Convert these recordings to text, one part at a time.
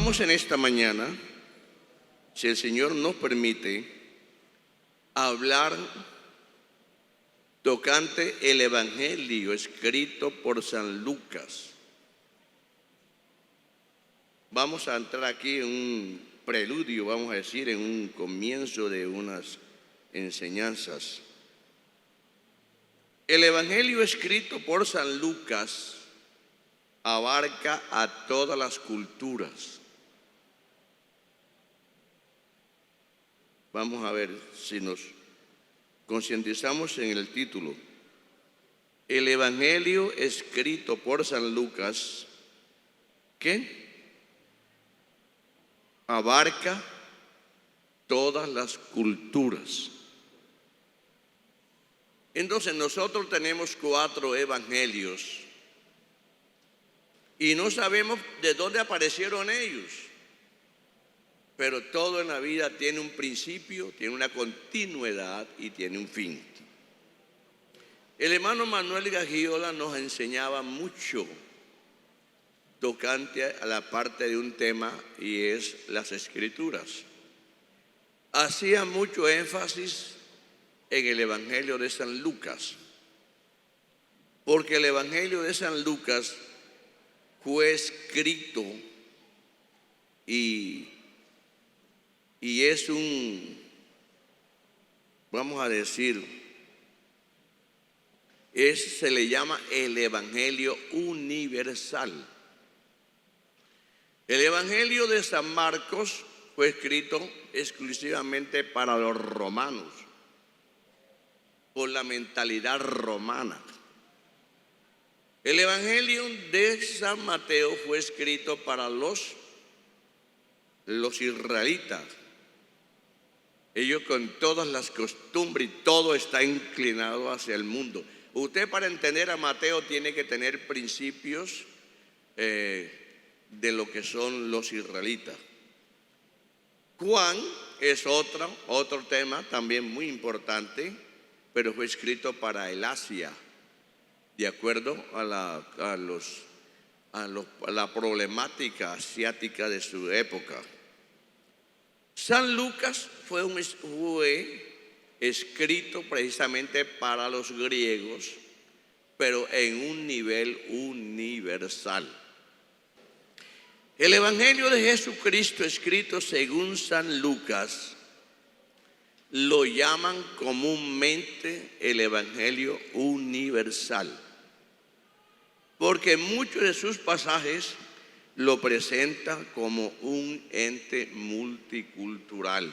Vamos en esta mañana, si el Señor nos permite, a hablar tocante el Evangelio escrito por San Lucas. Vamos a entrar aquí en un preludio, vamos a decir, en un comienzo de unas enseñanzas. El Evangelio escrito por San Lucas abarca a todas las culturas. Vamos a ver si nos concientizamos en el título. El Evangelio escrito por San Lucas, ¿qué? Abarca todas las culturas. Entonces nosotros tenemos 4 evangelios y no sabemos de dónde aparecieron ellos, pero todo en la vida tiene un principio, tiene una continuidad y tiene un fin. El hermano Manuel Gagiola nos enseñaba mucho tocante a la parte de un tema, y es las Escrituras. Hacía mucho énfasis en el Evangelio de San Lucas, porque el Evangelio de San Lucas fue escrito y es vamos a decir, se le llama el Evangelio universal. El Evangelio de San Marcos fue escrito exclusivamente para los romanos, por la mentalidad romana. El Evangelio de San Mateo fue escrito para los israelitas. Ellos con todas las costumbres y todo está inclinado hacia el mundo. Usted, para entender a Mateo, tiene que tener principios de lo que son los israelitas. Juan es otro tema también muy importante, pero fue escrito para el Asia, de acuerdo a la problemática asiática de su época. San Lucas fue escrito precisamente para los griegos, pero en un nivel universal. El Evangelio de Jesucristo escrito según San Lucas lo llaman comúnmente el Evangelio universal, porque muchos de sus pasajes lo presentan como un ente multicultural.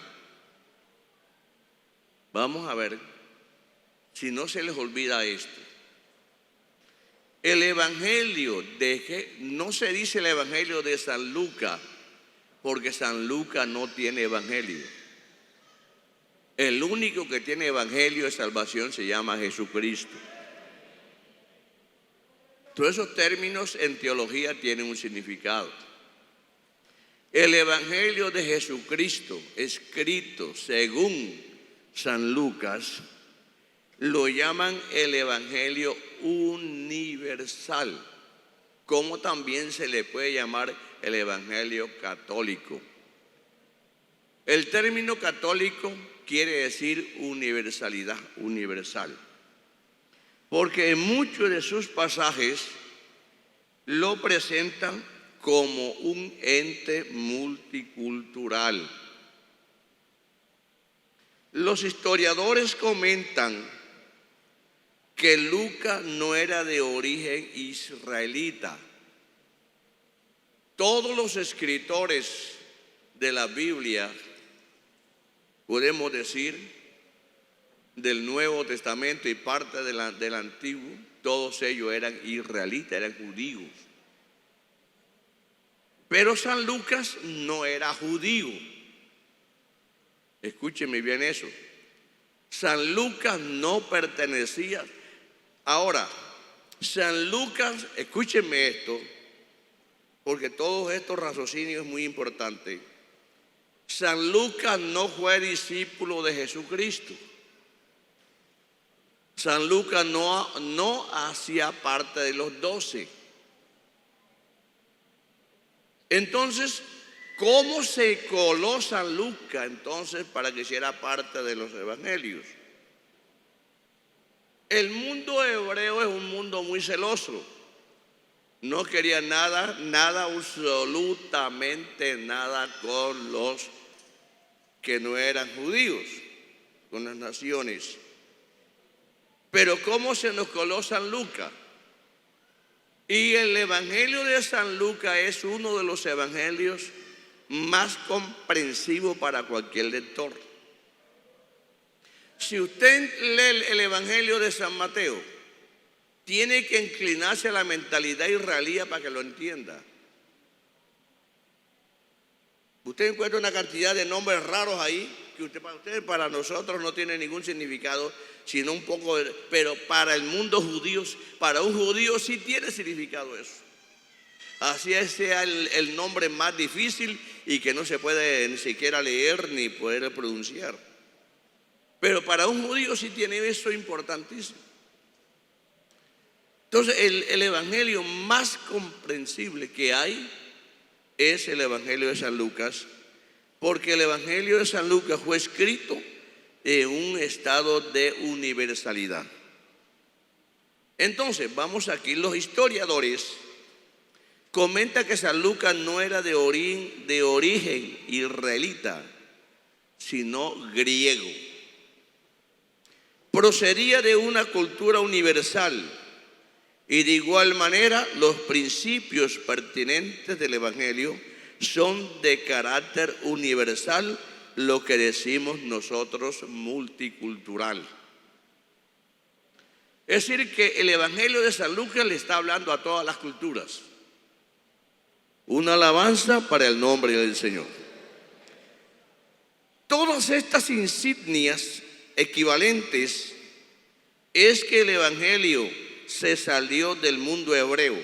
Vamos a ver si no se les olvida esto. El Evangelio no se dice el Evangelio de San Lucas, porque San Lucas no tiene Evangelio. El único que tiene Evangelio de salvación se llama Jesucristo. Todos esos términos en teología tienen un significado. El Evangelio de Jesucristo, escrito según San Lucas, lo llaman el Evangelio universal, como también se le puede llamar el Evangelio católico. El término católico quiere decir universalidad, universal, porque en muchos de sus pasajes lo presentan como un ente multicultural. Los historiadores comentan que Lucas no era de origen israelita. Todos los escritores de la Biblia, podemos decir, del Nuevo Testamento y parte del Antiguo, todos ellos eran israelitas, eran judíos. Pero San Lucas no era judío. Escúcheme bien eso. San Lucas no pertenecía. Ahora, San Lucas, escúcheme esto, porque todos estos raciocinios es muy importante. San Lucas no fue discípulo de Jesucristo. San Lucas no hacía parte de los 12. Entonces, ¿Cómo se coló San Lucas entonces para que hiciera parte de los evangelios? El mundo hebreo es un mundo muy celoso. No quería nada, absolutamente nada con los que no eran judíos, con las naciones. Pero ¿cómo se nos coló San Lucas? Y el evangelio de San Lucas es uno de los evangelios más comprensivos para cualquier lector. Si usted lee el evangelio de San Mateo, tiene que inclinarse a la mentalidad israelí para que lo entienda. Usted encuentra una cantidad de nombres raros ahí que para nosotros no tiene ningún significado, sino un poco, pero para el mundo judío, para un judío sí tiene significado eso. Así sea el nombre más difícil y que no se puede ni siquiera leer ni poder pronunciar. Pero para un judío sí tiene eso importantísimo. Entonces el evangelio más comprensible que hay es el evangelio de San Lucas, porque el evangelio de San Lucas fue escrito en un estado de universalidad. Entonces, vamos aquí, los historiadores comentan que San Lucas no era de origen israelita, sino griego. Procedía de una cultura universal y de igual manera los principios pertinentes del evangelio son de carácter universal, lo que decimos nosotros multicultural. Es decir, que el evangelio de San Lucas le está hablando a todas las culturas. Una alabanza para el nombre del Señor. Todas estas insignias equivalentes es que el evangelio se salió del mundo hebreo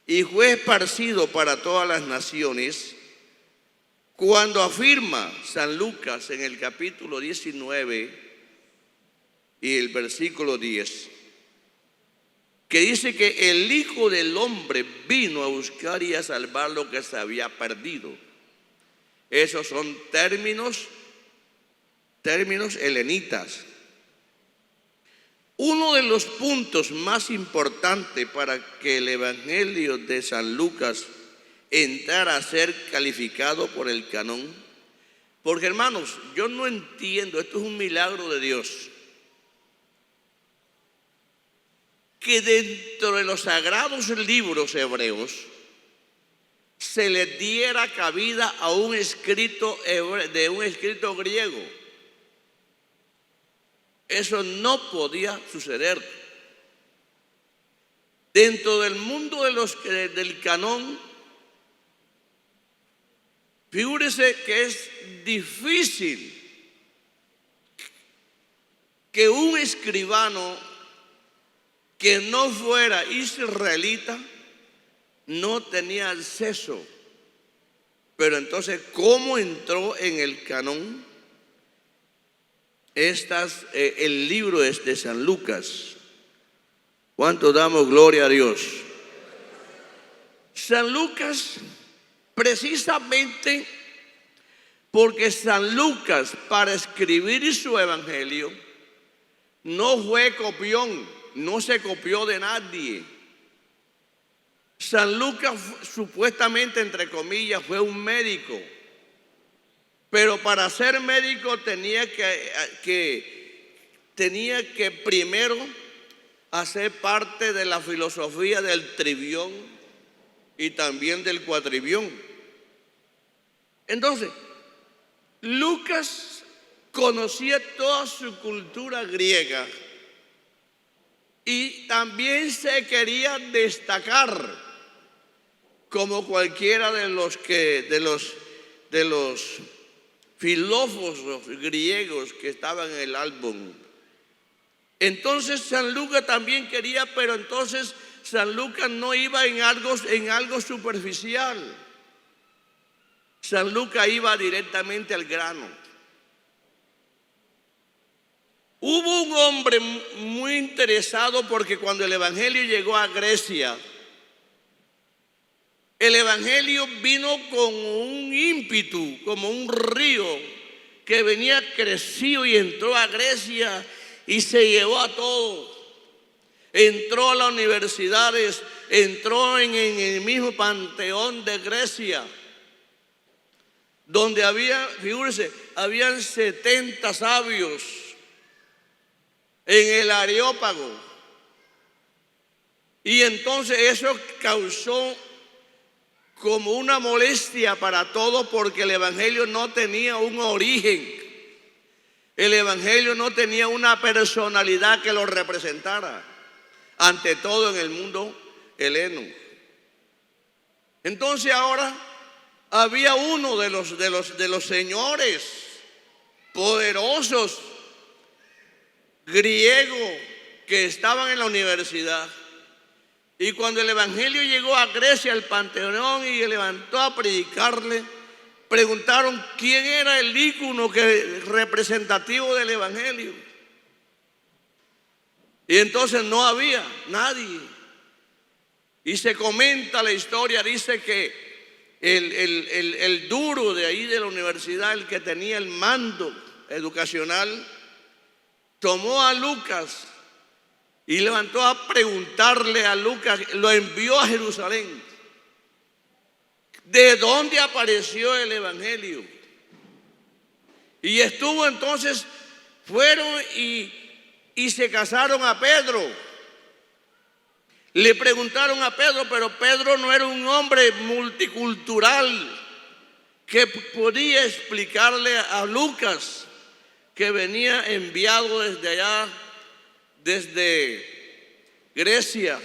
y fue esparcido para todas las naciones. Cuando afirma San Lucas en el capítulo 19 y el versículo 10, que dice que el Hijo del Hombre vino a buscar y a salvar lo que se había perdido. Esos son términos helenitas. Uno de los puntos más importantes para que el evangelio de San Lucas entrara a ser calificado por el canon, porque hermanos, yo no entiendo, esto es un milagro de Dios, que dentro de los sagrados libros hebreos se le diera cabida a un escrito griego. Eso no podía suceder. Dentro del mundo del canón, figúrese que es difícil que un escribano que no fuera israelita no tenía acceso. Pero entonces, ¿cómo entró en el canón el libro de San Lucas? ¿Cuánto damos gloria a Dios? San Lucas, precisamente porque San Lucas, para escribir su evangelio, no fue copión, no se copió de nadie. San Lucas supuestamente, entre comillas, fue un médico, pero para ser médico tenía que primero hacer parte de la filosofía del trivión y también del cuatrivión. Entonces, Lucas conocía toda su cultura griega y también se quería destacar como cualquiera de los filósofos griegos que estaban en el álbum. Entonces San Lucas también quería, pero entonces San Lucas no iba en algo superficial. San Lucas iba directamente al grano. Hubo un hombre muy interesado porque cuando el evangelio llegó a Grecia, El evangelio vino con un ímpetu, como un río que venía crecido y entró a Grecia y se llevó a todo. Entró a las universidades, entró en el mismo panteón de Grecia, donde había, figúrese, habían 70 sabios en el Areópago. Y entonces eso causó como una molestia para todos, porque el evangelio no tenía un origen. El evangelio no tenía una personalidad que lo representara, ante todo en el mundo heleno. Entonces ahora había uno de los señores poderosos griegos que estaban en la universidad. Y cuando el evangelio llegó a Grecia, al Panteón, y levantó a predicarle, preguntaron quién era el ícono representativo del evangelio. Y entonces no había nadie. Y se comenta la historia, dice que el duro de ahí de la universidad, el que tenía el mando educacional, tomó a Lucas y levantó a preguntarle a Lucas, lo envió a Jerusalén. ¿De dónde apareció el evangelio? Y estuvo entonces, fueron y se casaron a Pedro. Le preguntaron a Pedro, pero Pedro no era un hombre multicultural que podía explicarle a Lucas, que venía enviado desde allá, desde Grecia.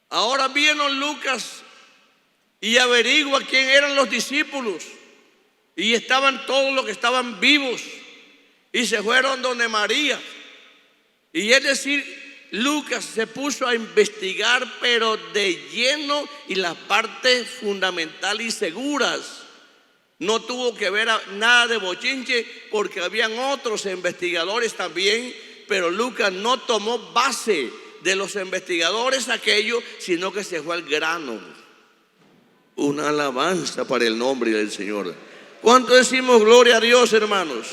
Ahora vino Lucas y averigua quién eran los discípulos, y estaban todos los que estaban vivos, y se fueron donde María. Y es decir, Lucas se puso a investigar, pero de lleno, y las partes fundamentales y seguras. No tuvo que ver nada de bochinche, porque habían otros investigadores también, pero Lucas no tomó base de los investigadores aquellos, sino que se fue al grano. Una alabanza para el nombre del Señor. ¿Cuánto decimos gloria a Dios, hermanos?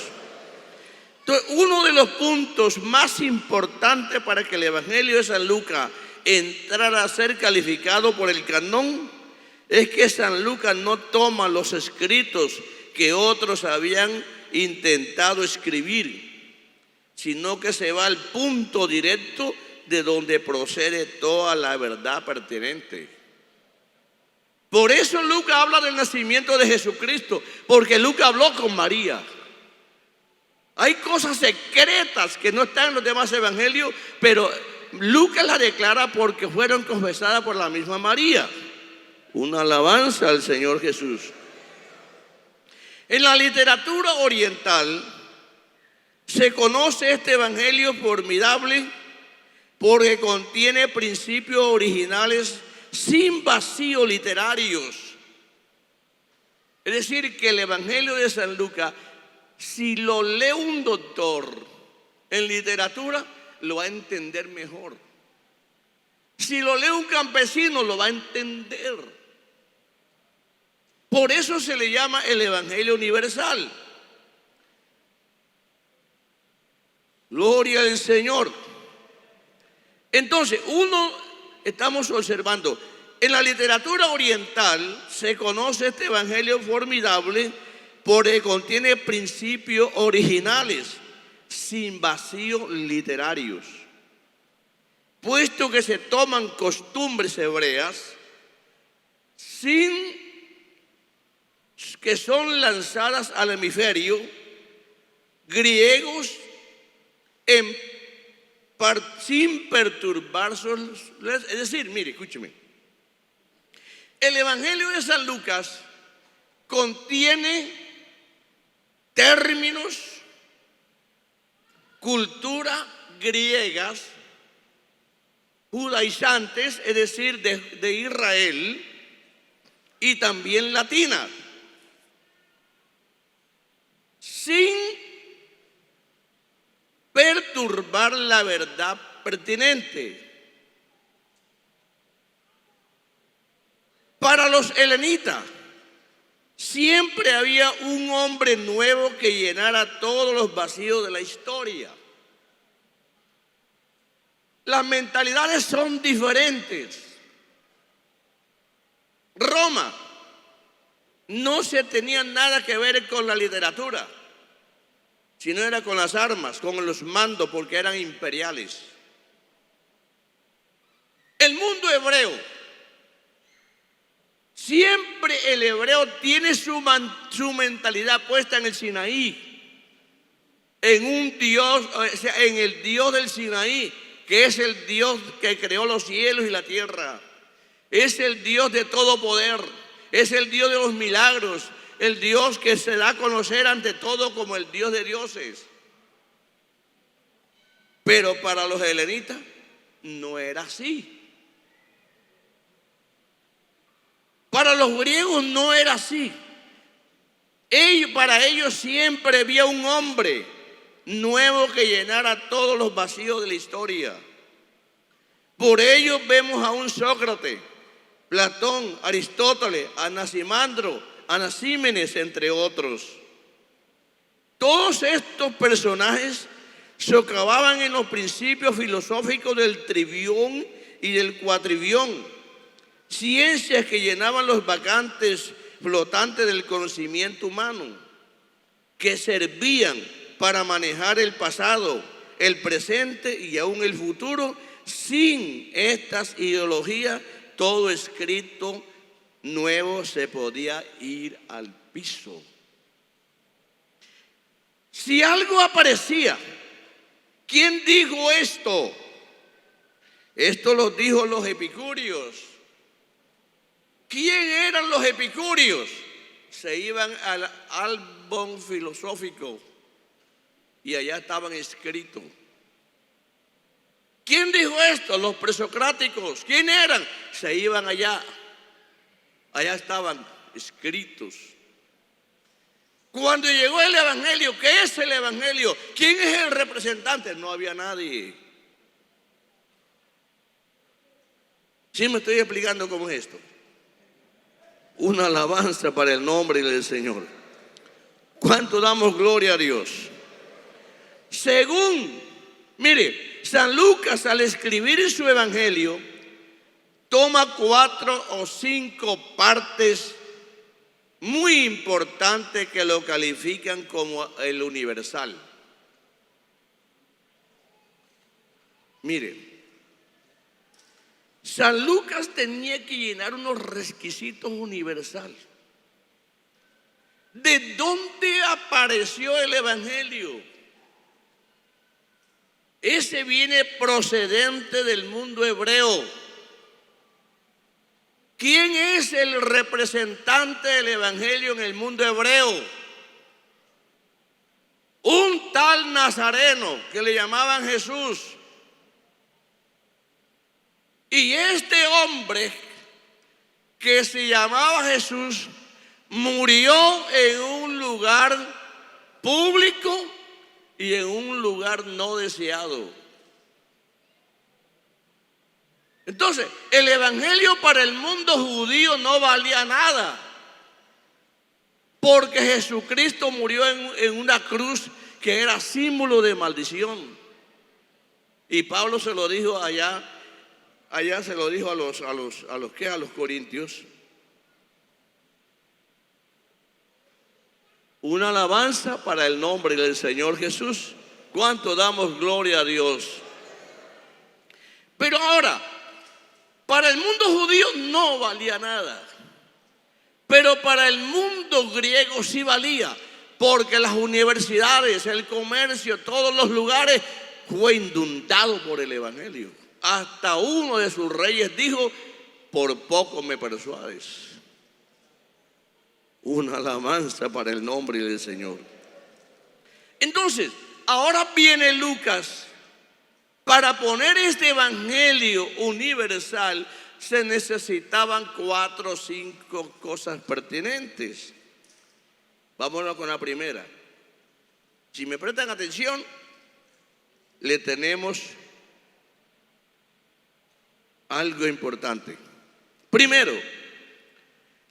Entonces, uno de los puntos más importantes para que el evangelio de San Lucas entrara a ser calificado por el canon es que San Lucas no toma los escritos que otros habían intentado escribir, sino que se va al punto directo de donde procede toda la verdad pertinente. Por eso Lucas habla del nacimiento de Jesucristo, porque Lucas habló con María. Hay cosas secretas que no están en los demás evangelios, pero Lucas las declara porque fueron confesadas por la misma María. Una alabanza al Señor Jesús. En la literatura oriental se conoce este evangelio formidable porque contiene principios originales sin vacíos literarios. Es decir, que el evangelio de San Lucas, si lo lee un doctor en literatura, lo va a entender mejor. Si lo lee un campesino, lo va a entender. Por eso se le llama el evangelio universal. Gloria al Señor. Entonces, estamos observando, en la literatura oriental se conoce este evangelio formidable porque contiene principios originales, sin vacíos literarios, puesto que se toman costumbres hebreas que son lanzadas al hemisferio, griegos sin perturbarse. Es decir, mire, escúcheme, el evangelio de San Lucas contiene términos, cultura griegas, judaizantes, es decir, de Israel, y también latinas, sin perturbar la verdad pertinente. Para los helenitas, siempre había un hombre nuevo que llenara todos los vacíos de la historia. Las mentalidades son diferentes. Roma no se tenía nada que ver con la literatura, sino era con las armas, con los mandos, porque eran imperiales. El mundo hebreo, siempre el hebreo tiene su mentalidad puesta en el Sinaí, en un Dios, o sea, en el Dios del Sinaí, que es el Dios que creó los cielos y la tierra. Es el Dios de todo poder, es el Dios de los milagros, el Dios que se da a conocer ante todo como el Dios de dioses. Pero para los helenitas no era así. Para los griegos no era así. Para ellos siempre había un hombre nuevo que llenara todos los vacíos de la historia. Por ello vemos a un Sócrates, Platón, Aristóteles, Anaximandro, Anaxímenes, entre otros. Todos estos personajes socavaban en los principios filosóficos del trivión y del cuatrivión, ciencias que llenaban los vacantes flotantes del conocimiento humano, que servían para manejar el pasado, el presente y aún el futuro. Sin estas ideologías, todo escrito nuevo se podía ir al piso. Si algo aparecía, ¿quién dijo esto? Esto lo dijo los epicúreos. ¿Quién eran los epicúreos? Se iban al álbum filosófico y allá estaban escritos. ¿Quién dijo esto? Los presocráticos. ¿Quién eran? Se iban allá. Allá estaban escritos. Cuando llegó el evangelio, ¿qué es el evangelio? ¿Quién es el representante? No había nadie. ¿Sí me estoy explicando cómo es esto? Una alabanza para el nombre del Señor. ¿Cuánto damos gloria a Dios? Mire, San Lucas al escribir su evangelio toma 4 o 5 partes muy importantes que lo califican como el universal. Mire, San Lucas tenía que llenar unos requisitos universales. ¿De dónde apareció el evangelio? Ese viene procedente del mundo hebreo. ¿Quién es el representante del evangelio en el mundo hebreo? Un tal Nazareno que le llamaban Jesús. Y este hombre que se llamaba Jesús murió en un lugar público y en un lugar no deseado. Entonces, el evangelio para el mundo judío no valía nada, porque Jesucristo murió en una cruz que era símbolo de maldición. Y Pablo se lo dijo allá se lo dijo a los corintios. Una alabanza para el nombre del Señor Jesús. ¿Cuánto damos gloria a Dios? Pero ahora, para el mundo judío no valía nada, pero para el mundo griego sí valía, porque las universidades, el comercio, todos los lugares fue inundado por el evangelio. Hasta uno de sus reyes dijo: por poco me persuades. Una alabanza para el nombre del Señor. Entonces, ahora viene Lucas. Para poner este evangelio universal se necesitaban 4 o 5 cosas pertinentes. Vámonos con la primera. Si me prestan atención, le tenemos algo importante. Primero,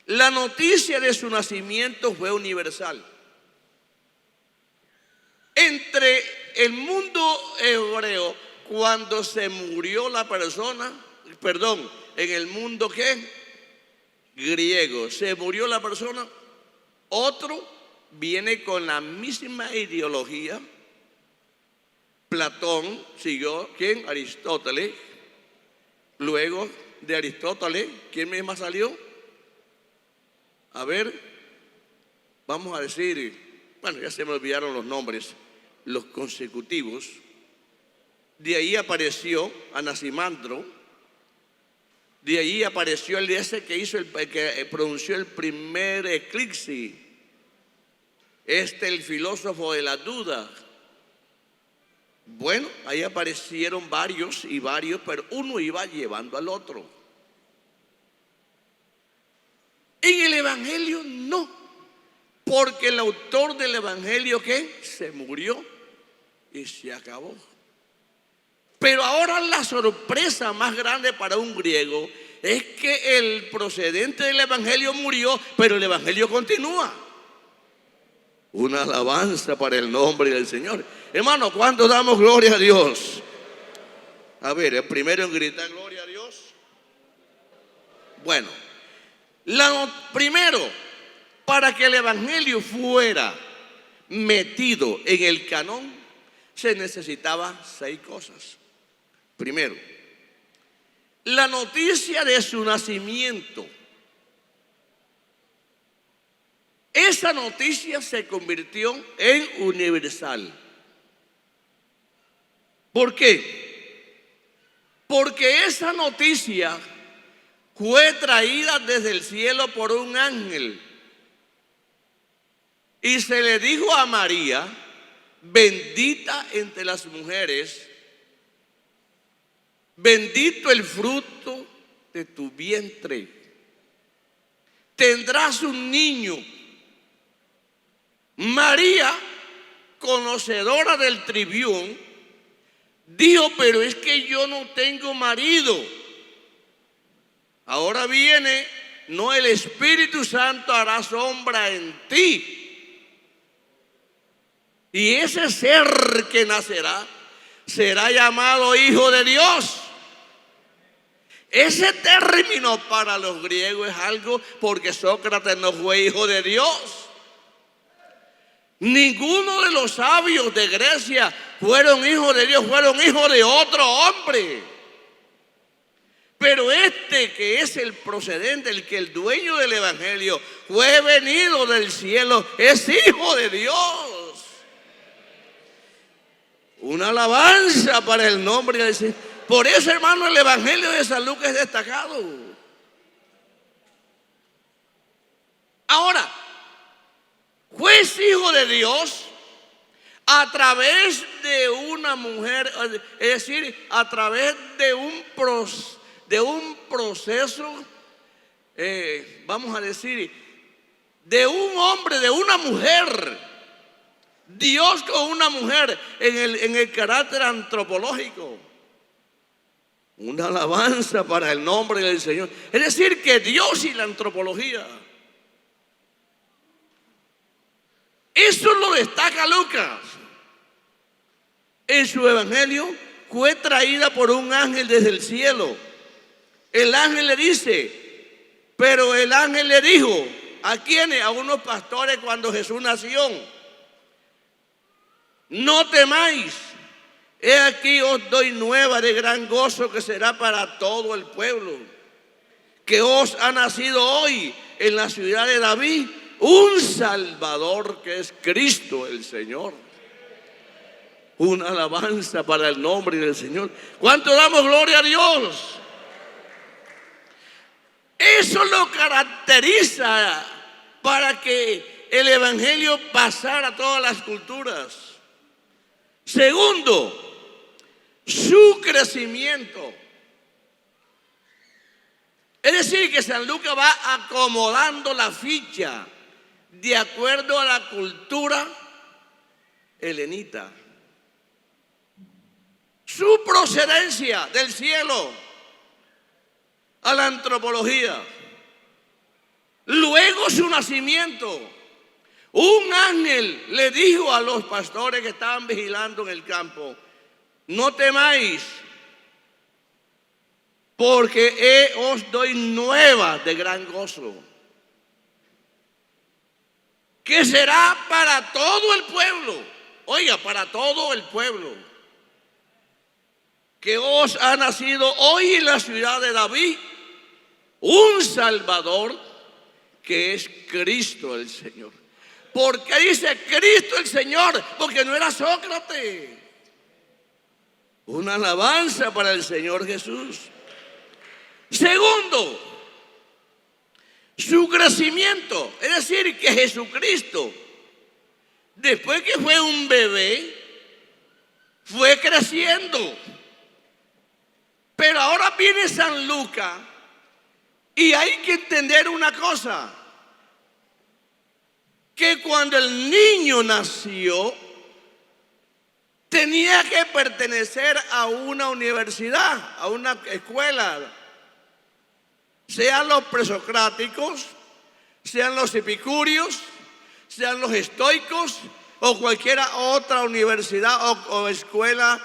La noticia de su nacimiento fue universal. Entre el mundo hebreo, cuando se murió la persona, en el mundo ¿qué? Griego, se murió la persona, otro viene con la misma ideología. Platón siguió, ¿quién? Aristóteles. Luego de Aristóteles, ¿quién más salió? A ver, vamos a decir, bueno, ya se me olvidaron los nombres, los consecutivos. De ahí apareció Anaximandro. De ahí apareció el ese que que pronunció el primer eclipse. El filósofo de la duda. Bueno, ahí aparecieron varios, pero uno iba llevando al otro. En el Evangelio no, porque el autor del Evangelio ¿qué? Se murió y se acabó. Pero ahora la sorpresa más grande para un griego es que el procedente del Evangelio murió, pero el Evangelio continúa. Una alabanza para el nombre del Señor. Hermano, ¿cuánto damos gloria a Dios? A ver, el primero en gritar gloria a Dios. Bueno, primero, para que el Evangelio fuera metido en el canon, se necesitaba 6 cosas. Primero, la noticia de su nacimiento. Esa noticia se convirtió en universal. ¿Por qué? Porque esa noticia fue traída desde el cielo por un ángel. Y se le dijo a María: bendita entre las mujeres, bendito el fruto de tu vientre. Tendrás un niño. María, conocedora del trivium, dijo: pero es que yo no tengo marido. Ahora viene, no, el Espíritu Santo hará sombra en ti. Y ese ser que nacerá será llamado Hijo de Dios. Ese término para los griegos es algo, porque Sócrates no fue hijo de Dios. Ninguno de los sabios de Grecia fueron hijos de Dios, fueron hijos de otro hombre. Pero que es el procedente, el dueño del Evangelio, fue venido del cielo, es hijo de Dios. Una alabanza para el nombre del Señor. Por eso, hermano, el Evangelio de San Lucas es destacado. Ahora, fue hijo de Dios a través de una mujer, es decir, a través de un proceso, vamos a decir, de un hombre, de una mujer. Dios con una mujer en el carácter antropológico. Una alabanza para el nombre del Señor. Es decir, que Dios y la antropología. Eso lo destaca Lucas. En su evangelio fue traída por un ángel desde el cielo. El ángel le dice, pero el ángel le dijo, ¿a quiénes? A unos pastores cuando Jesús nació: no temáis, he aquí os doy nueva de gran gozo que será para todo el pueblo, que os ha nacido hoy en la ciudad de David un Salvador, que es Cristo el Señor. Una alabanza para el nombre del Señor. ¿Cuánto damos gloria a Dios? Eso lo caracteriza para que el evangelio pasara a todas las culturas. Segundo, su crecimiento. Es decir, que San Lucas va acomodando la ficha de acuerdo a la cultura helenita. Su procedencia del cielo a la antropología. Luego su nacimiento, un ángel le dijo a los pastores que estaban vigilando en el campo: no temáis, porque os doy nuevas de gran gozo, que será para todo el pueblo. Oiga, para todo el pueblo, que os ha nacido hoy en la ciudad de David un Salvador, que es Cristo el Señor. ¿Por qué dice Cristo el Señor? Porque no era Sócrates. Una alabanza para el Señor Jesús. Segundo, su crecimiento. Es decir, que Jesucristo, después que fue un bebé, fue creciendo. Pero ahora viene San Lucas y hay que entender una cosa: que cuando el niño nació, tenía que pertenecer a una universidad, a una escuela, sean los presocráticos, sean los epicúreos, sean los estoicos o cualquier otra universidad o escuela,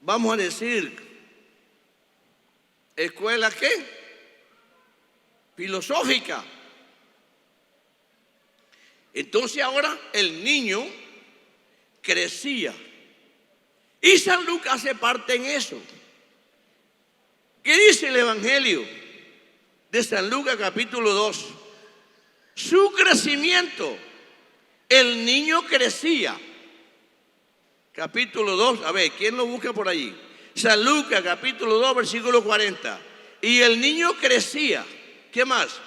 vamos a decir, ¿escuela qué? Filosófica. Entonces ahora el niño crecía. Y San Lucas hace parte en eso. ¿Qué dice el Evangelio de San Lucas capítulo 2? Su crecimiento. El niño crecía. Capítulo 2, a ver, ¿quién lo busca por allí? San Lucas capítulo 2, versículo 40. Y el niño crecía. ¿Qué más?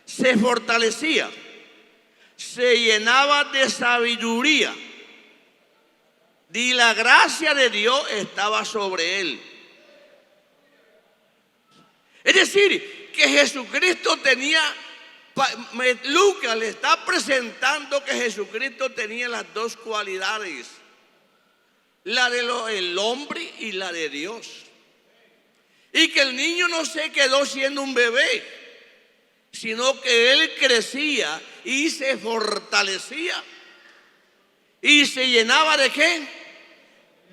Se fortalecía. Se llenaba de sabiduría. Y la gracia de Dios estaba sobre él. Es decir, que Jesucristo tenía, Lucas le está presentando que Jesucristo tenía las dos cualidades: la del hombre y la de Dios. Y que el niño no se quedó siendo un bebé, sino que él crecía y se fortalecía. ¿Y se llenaba de qué?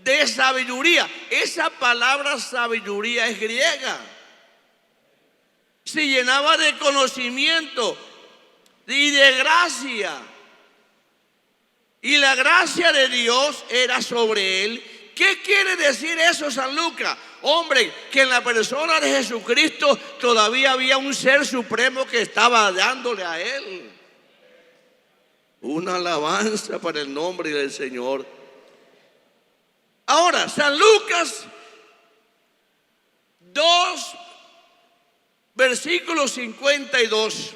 De sabiduría. Esa palabra sabiduría es griega. Se llenaba de conocimiento y de gracia. Y la gracia de Dios era sobre él. ¿Qué quiere decir eso, San Lucas? Hombre, que en la persona de Jesucristo todavía había un ser supremo que estaba dándole a él. Una alabanza para el nombre del Señor. Ahora, San Lucas 2, versículo 52,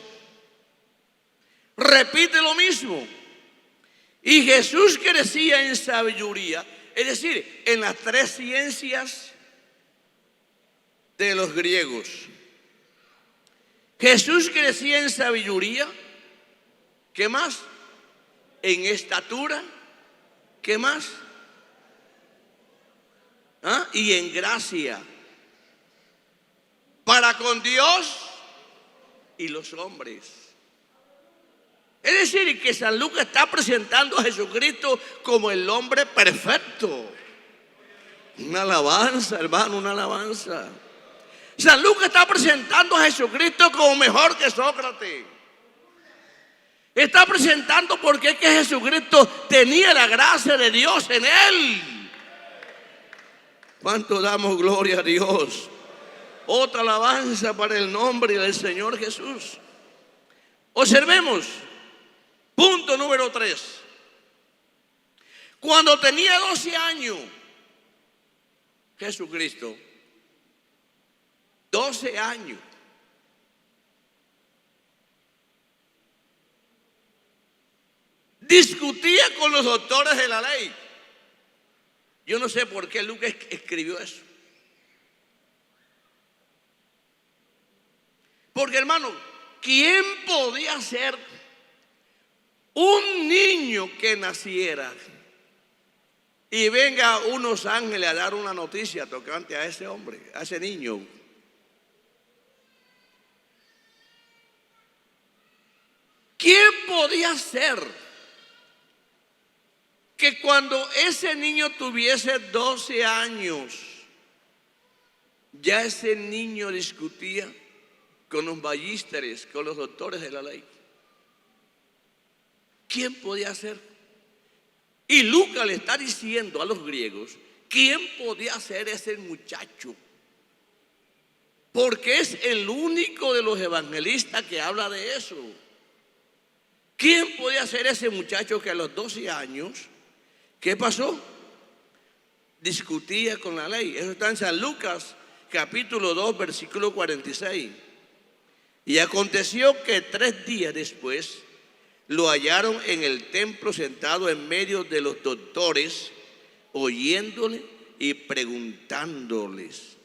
repite lo mismo. Y Jesús crecía en sabiduría, es decir, en las tres ciencias de los griegos. Jesús crecía en sabiduría. ¿Qué más? En estatura. ¿Qué más? Y en gracia, para con Dios y los hombres. Es decir, que San Lucas está presentando a Jesucristo como el hombre perfecto. Una alabanza, hermano, una alabanza. San Lucas está presentando a Jesucristo como mejor que Sócrates. Está presentando porque es que Jesucristo tenía la gracia de Dios en él. ¿Cuánto damos gloria a Dios? Otra alabanza para el nombre del Señor Jesús. Observemos, punto número 3. Cuando tenía 12 años, Jesucristo, 12 años, discutía con los doctores de la ley. Yo no sé por qué Lucas escribió eso. Porque, hermano, ¿quién podía ser un niño que naciera y venga unos ángeles a dar una noticia tocante a ese hombre, a ese niño? ¿Quién podía ser que cuando ese niño tuviese 12 años, ya ese niño discutía con los magísteres, con los doctores de la ley? ¿Quién podía ser? Y Lucas le está diciendo a los griegos, ¿quién podía ser ese muchacho? Porque es el único de los evangelistas que habla de eso. ¿Quién podía ser ese muchacho que a los 12 años, qué pasó? Discutía con la ley. Eso está en San Lucas, capítulo 2, versículo 46. Y aconteció que 3 días después lo hallaron en el templo sentado en medio de los doctores, oyéndole y preguntándoles.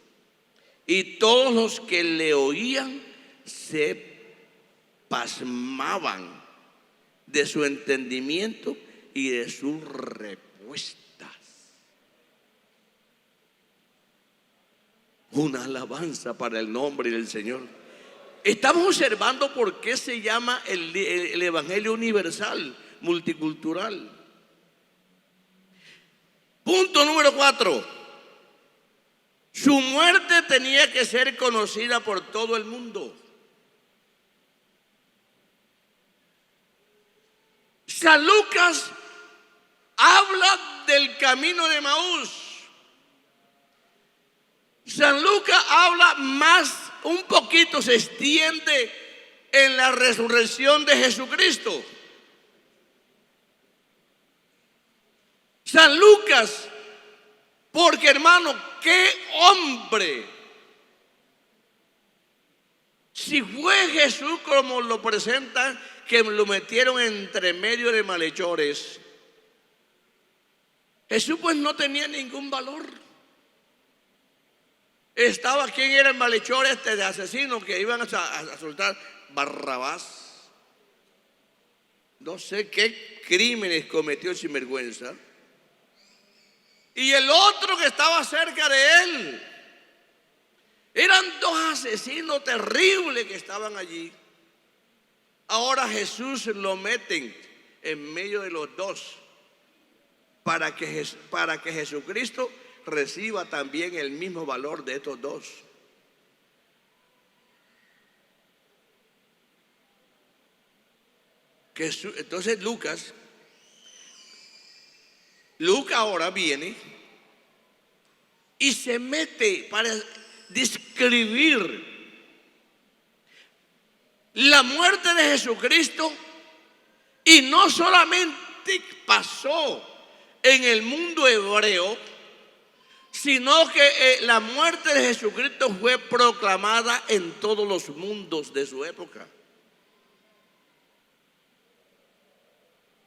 Y todos los que le oían se pasmaban de su entendimiento y de sus respuestas. Una alabanza para el nombre del Señor. Estamos observando por qué se llama el Evangelio universal, multicultural. Punto número 4. Su muerte tenía que ser conocida por todo el mundo. San Lucas habla del camino de Maús. San Lucas habla más, un poquito se extiende en la resurrección de Jesucristo. San Lucas, porque hermano, qué hombre. Si fue Jesús como lo presentan, que lo metieron entre medio de malhechores, Jesús pues no tenía ningún valor. Estaba, ¿quién era el malhechor de asesino que iban a soltar? Barrabás. No sé qué crímenes cometió el sinvergüenza. Y el otro que estaba cerca de él. Eran 2 asesinos terribles que estaban allí. Ahora Jesús lo meten en medio de los dos para que Jesucristo reciba también el mismo valor de estos dos. Entonces Lucas ahora viene y se mete para describir la muerte de Jesucristo, y no solamente pasó en el mundo hebreo, sino que la muerte de Jesucristo fue proclamada en todos los mundos de su época.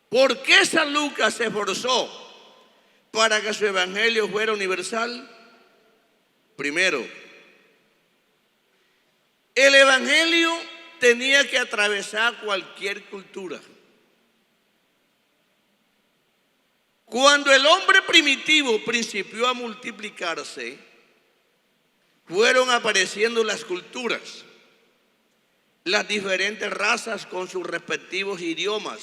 ¿Por qué San Lucas se esforzó para que su evangelio fuera universal? Primero, el evangelio tenía que atravesar cualquier cultura. Cuando el hombre primitivo principió a multiplicarse, fueron apareciendo las culturas, las diferentes razas con sus respectivos idiomas.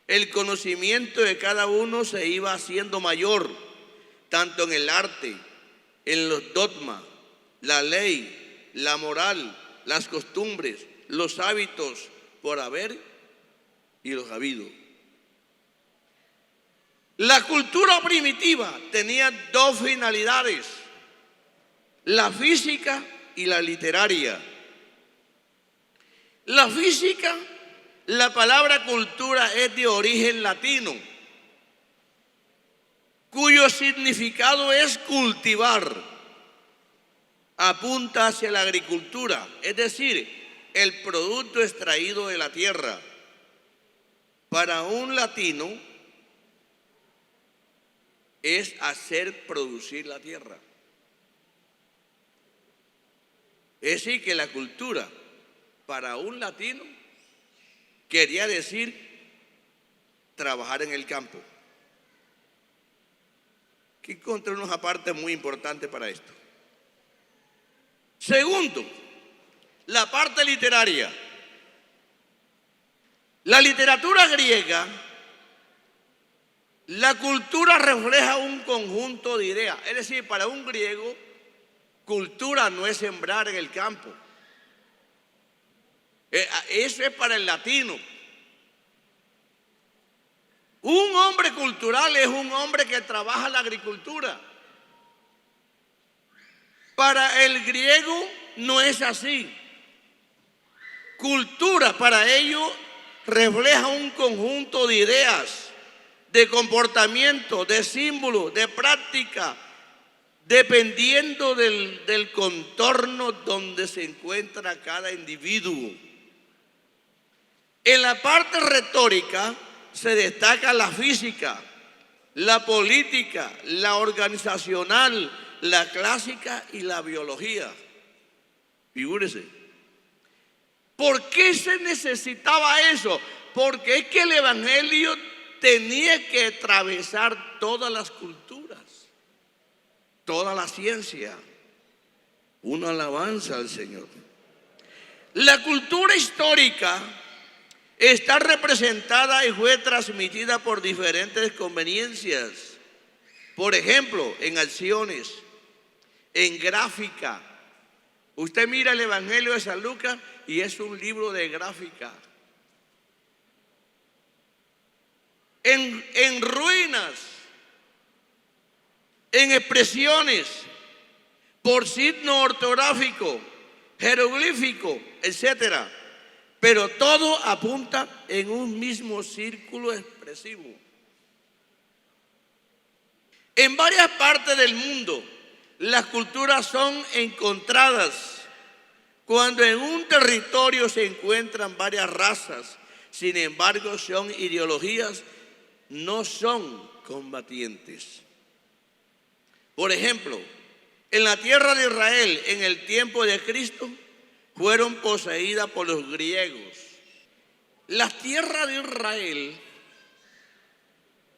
El conocimiento de cada uno se iba haciendo mayor, tanto en el arte, en los dogmas, la ley, la moral, las costumbres, los hábitos por haber y los habido. La cultura primitiva tenía 2 finalidades: la física y la literaria. La física, la palabra cultura es de origen latino, cuyo significado es cultivar. Apunta hacia la agricultura, es decir, el producto extraído de la tierra. Para un latino es hacer producir la tierra. Es decir, que la cultura para un latino quería decir trabajar en el campo. Que encontré unos apartes muy importantes para esto. Segundo, la parte literaria. La literatura griega, la cultura refleja un conjunto de ideas. Es decir, para un griego, cultura no es sembrar en el campo. Eso es para el latino. Un hombre cultural es un hombre que trabaja la agricultura. Para el griego no es así. Cultura para ellos refleja un conjunto de ideas, de comportamiento, de símbolos, de práctica, dependiendo del contorno donde se encuentra cada individuo. En la parte retórica se destaca la física, la política, la organizacional, la clásica y la biología. Figúrese. ¿Por qué se necesitaba eso? Porque es que el evangelio tenía que atravesar todas las culturas, toda la ciencia. Una alabanza al Señor. La cultura histórica está representada y fue transmitida por diferentes conveniencias. Por ejemplo, en acciones, en gráfica. Usted mira el Evangelio de San Lucas y es un libro de gráfica. En ruinas, en expresiones, por signo ortográfico, jeroglífico, etcétera. Pero todo apunta en un mismo círculo expresivo. En varias partes del mundo, las culturas son encontradas cuando en un territorio se encuentran varias razas. Sin embargo, son ideologías, no son combatientes. Por ejemplo, en la tierra de Israel, en el tiempo de Cristo, fueron poseídas por los griegos. Las tierras de Israel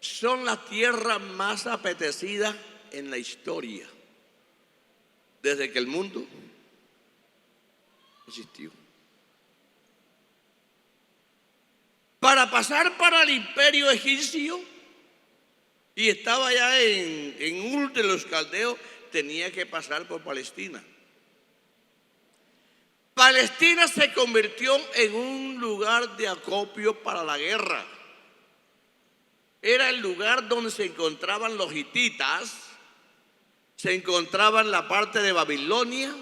son las tierras más apetecidas en la historia, desde que el mundo existió. Para pasar para el imperio egipcio, y estaba ya en Ur de los Caldeos, tenía que pasar por Palestina. Palestina se convirtió en un lugar de acopio para la guerra. Era el lugar donde se encontraban los hititas, se encontraba la parte de Babilonia,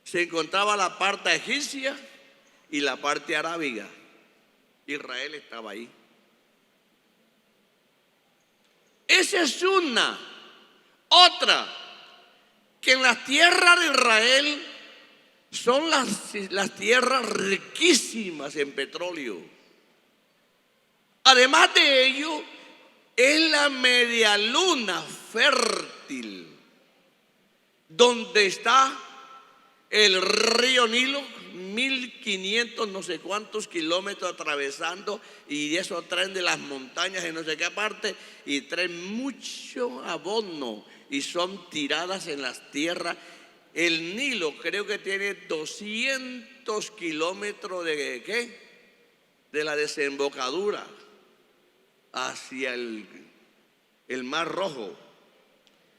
se encontraba la parte egipcia y la parte arábiga. Israel estaba ahí. Esa es una. Otra, que en las tierras de Israel son las tierras riquísimas en petróleo. Además de ello, es la media luna fértil, donde está el río Nilo, 1500 no sé cuántos kilómetros atravesando, y eso traen de las montañas en no sé qué parte, y traen mucho abono, y son tiradas en las tierras. El Nilo creo que tiene 200 kilómetros de ¿qué? De la desembocadura hacia el Mar Rojo.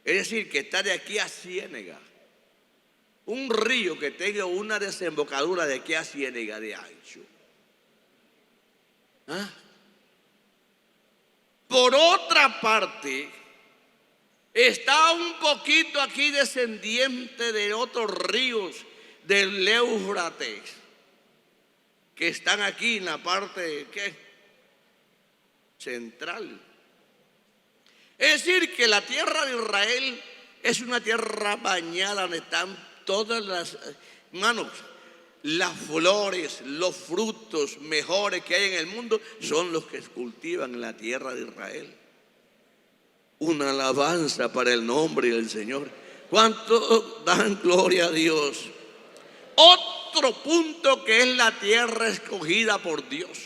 Es decir, que está de aquí a Ciénega. Un río que tenga una desembocadura de aquí a Ciénega de ancho. ¿Ah? Por otra parte, está un poquito aquí descendiente de otros ríos del Éufrates, que están aquí en la parte ¿qué? Central. Es decir, que la tierra de Israel es una tierra bañada donde están todas las, hermanos, las flores, los frutos mejores que hay en el mundo son los que se cultivan en la tierra de Israel. Una alabanza para el nombre del Señor. ¿Cuánto dan gloria a Dios? Otro punto que es la tierra escogida por Dios.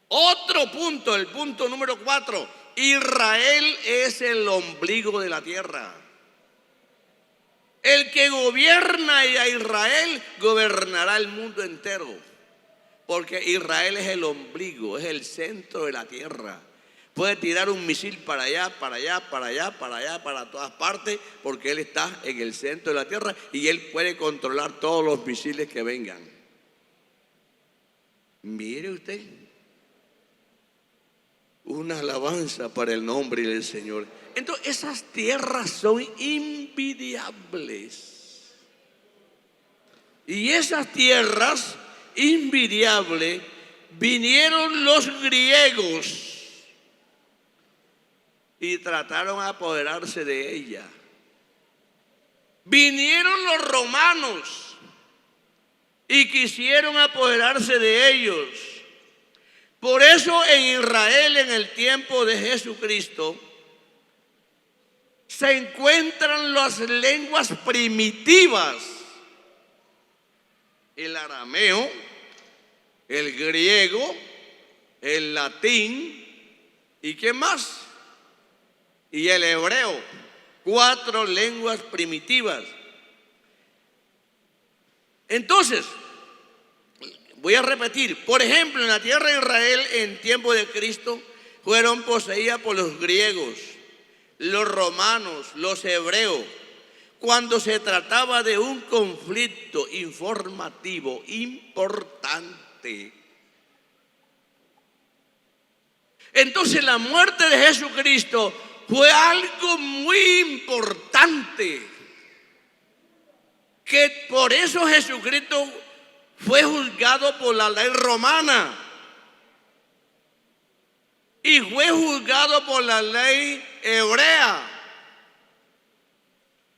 Otro punto, el punto número 4. Israel es el ombligo de la tierra. El que gobierna a Israel gobernará el mundo entero. porque Israel es el ombligo, es el centro de la tierra. Puede tirar un misil para allá, para allá, para allá, para allá, para todas partes, porque Él está en el centro de la tierra y Él puede controlar todos los misiles que vengan. Mire usted, una alabanza para el nombre del Señor. Entonces esas tierras son invidiables. Y esas tierras invidiables vinieron los griegos y trataron de apoderarse de ella. Vinieron los romanos y quisieron apoderarse de ellos. Por eso en Israel, en el tiempo de Jesucristo, se encuentran las lenguas primitivas: el arameo, el griego, el latín, ¿y qué más? Y el hebreo. 4 lenguas primitivas. Entonces, voy a repetir. Por ejemplo, en la tierra de Israel, en tiempo de Cristo, fueron poseídas por los griegos, los romanos, los hebreos. Cuando se trataba de un conflicto informativo importante. Entonces la muerte de Jesucristo fue algo muy importante, que por eso Jesucristo fue juzgado por la ley romana y fue juzgado por la ley hebrea.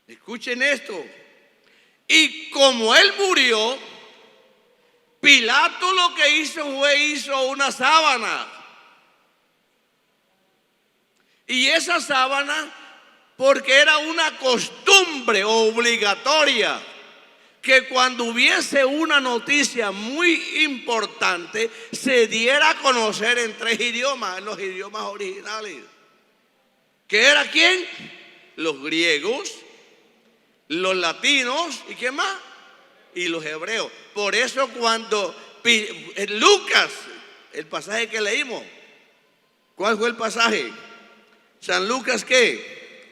Escuchen esto. Y como Él murió, Pilato lo que hizo una sábana. Y esa sábana, porque era una costumbre obligatoria, que cuando hubiese una noticia muy importante, se diera a conocer en 3 idiomas, en los idiomas originales. ¿Qué era quién? Los griegos, los latinos, ¿y qué más? Y los hebreos. Por eso cuando Lucas, el pasaje que leímos, ¿cuál fue el pasaje? San Lucas, ¿qué?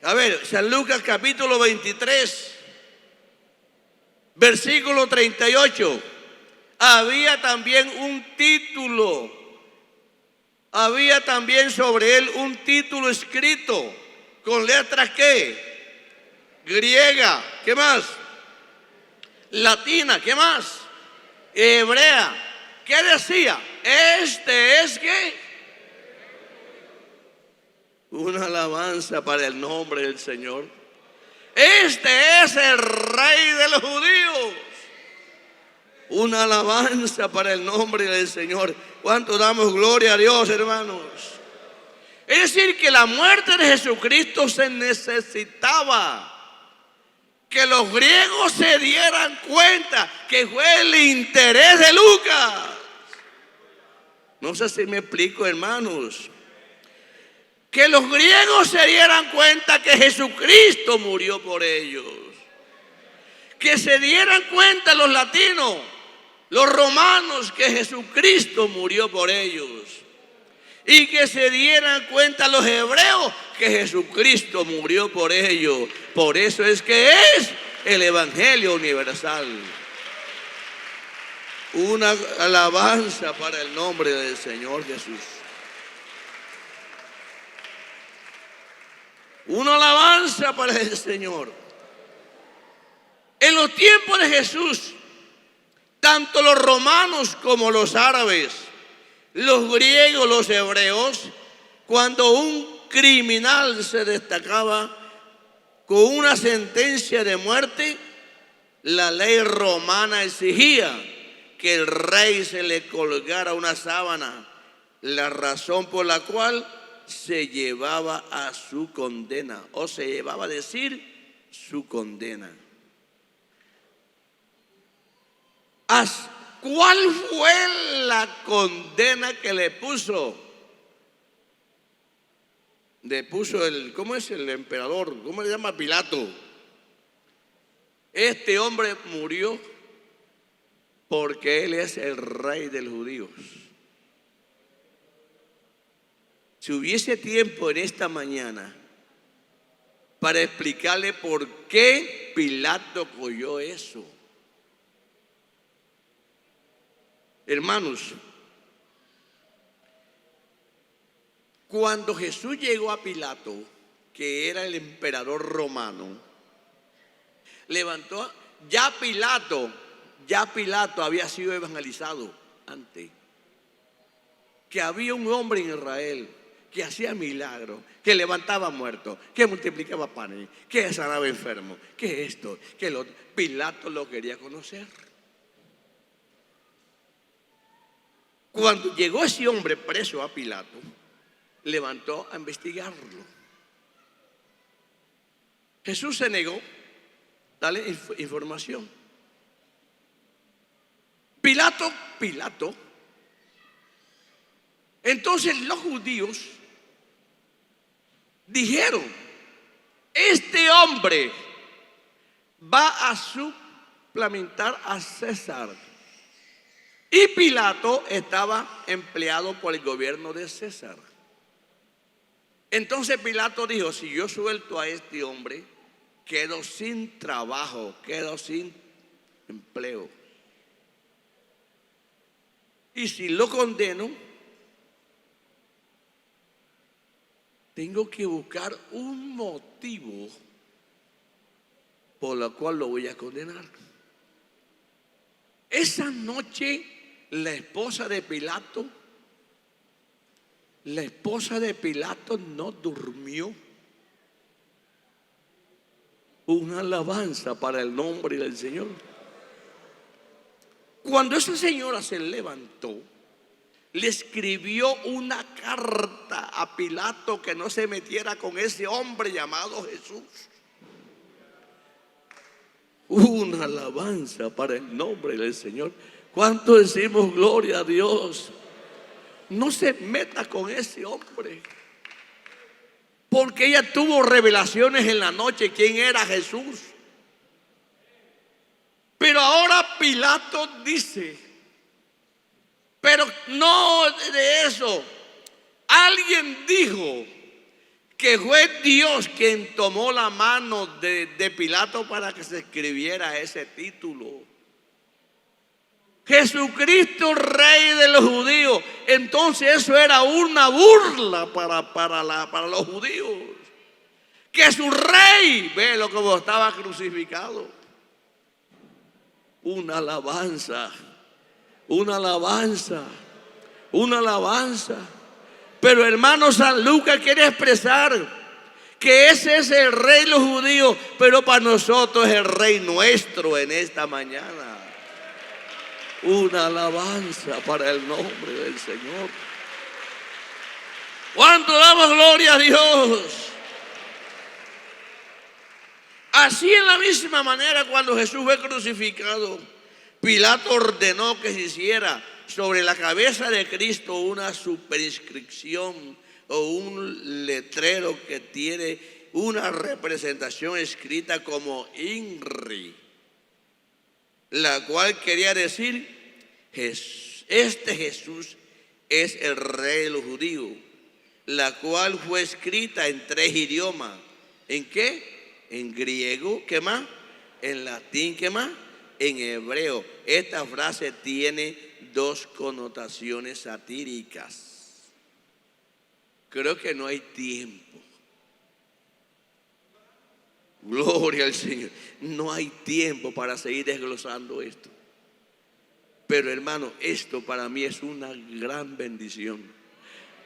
A ver, San Lucas capítulo 23, versículo 38. Había también un título, había también sobre él un título escrito con letras ¿qué? Griega, ¿qué más? Latina, ¿qué más? Hebrea. ¿Qué decía? Este es ¿qué? Una alabanza para el nombre del Señor. Este es el Rey de los judíos. Una alabanza para el nombre del Señor. ¿Cuánto damos gloria a Dios, hermanos? Es decir, que la muerte de Jesucristo se necesitaba que los griegos se dieran cuenta que fue el interés de Lucas. No sé si me explico, hermanos. Que los griegos se dieran cuenta que Jesucristo murió por ellos. Que se dieran cuenta los latinos, los romanos, que Jesucristo murió por ellos. Y que se dieran cuenta los hebreos que Jesucristo murió por ellos. Por eso es que es el Evangelio universal. Una alabanza para el nombre del Señor Jesús. Una alabanza para el Señor. En los tiempos de Jesús, tanto los romanos como los árabes, los griegos, los hebreos, cuando un criminal se destacaba con una sentencia de muerte, la ley romana exigía que el rey se le colgara una sábana, la razón por la cual se llevaba a su condena, o se llevaba a decir su condena. ¿Cuál fue la condena que le puso? Le puso ¿cómo es el emperador? ¿Cómo le llama? Pilato. Este hombre murió porque Él es el Rey de los judíos. Si hubiese tiempo en esta mañana para explicarle por qué Pilato oyó eso. Hermanos, cuando Jesús llegó a Pilato, que era el emperador romano, levantó, ya Pilato había sido evangelizado antes, que había un hombre en Israel que hacía milagros, que levantaba muertos, que multiplicaba panes, que sanaba enfermos, que esto, que lo otro. Pilato lo quería conocer. Cuando llegó ese hombre preso a Pilato, levantó a investigarlo. Jesús se negó a darle información. Pilato. Entonces los judíos dijeron: este hombre va a suplantar a César. Y Pilato estaba empleado por el gobierno de César. Entonces Pilato dijo: si yo suelto a este hombre, quedo sin trabajo, quedo sin empleo. Y si lo condeno, tengo que buscar un motivo por el cual lo voy a condenar. Esa noche la esposa de Pilato no durmió. Una alabanza para el nombre del Señor. Cuando esa señora se levantó, le escribió una carta a Pilato que no se metiera con ese hombre llamado Jesús. Una alabanza para el nombre del Señor. ¿Cuánto decimos gloria a Dios? No se meta con ese hombre, porque ella tuvo revelaciones en la noche quién era Jesús. Pero ahora Pilato dice: pero no de eso. Alguien dijo que fue Dios quien tomó la mano de Pilato para que se escribiera ese título. Jesucristo, Rey de los judíos. Entonces eso era una burla para los judíos. Que su rey, ve lo como estaba crucificado. Una alabanza. Pero hermano, San Lucas quiere expresar que ese es el Rey de los judíos, pero para nosotros es el Rey nuestro en esta mañana. Una alabanza para el nombre del Señor. ¿Cuánto damos gloria a Dios? Así, en la misma manera, cuando Jesús fue crucificado, Pilato ordenó que se hiciera sobre la cabeza de Cristo una superscripción o un letrero que tiene una representación escrita como INRI, la cual quería decir: este Jesús es el Rey de los judíos, la cual fue escrita en 3 idiomas. ¿En qué? En griego, ¿qué más? En latín, ¿qué más? En hebreo. Esta frase tiene 2 connotaciones satíricas. Creo que no hay tiempo. Gloria al Señor. No hay tiempo para seguir desglosando esto. Pero hermano, esto para mí es una gran bendición,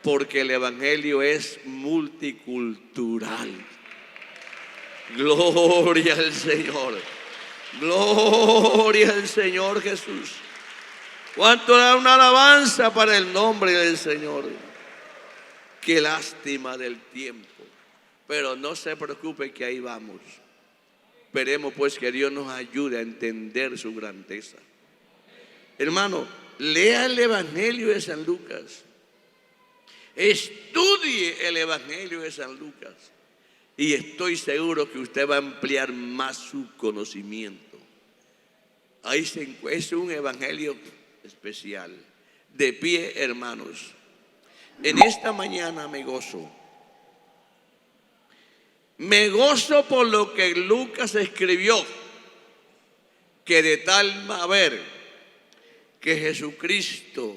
porque el evangelio es multicultural. Gloria al Señor. Gloria al Señor Jesús. ¿Cuánto da una alabanza para el nombre del Señor? Qué lástima del tiempo. Pero no se preocupe, que ahí vamos. Esperemos pues que Dios nos ayude a entender su grandeza. Hermano, lea el Evangelio de San Lucas. Estudie el Evangelio de San Lucas. Y estoy seguro que usted va a ampliar más su conocimiento. Ahí es un evangelio especial. De pie, hermanos. En esta mañana me gozo. Me gozo por lo que Lucas escribió, que de tal manera que Jesucristo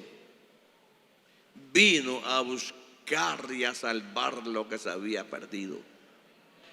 vino a buscar y a salvar lo que se había perdido.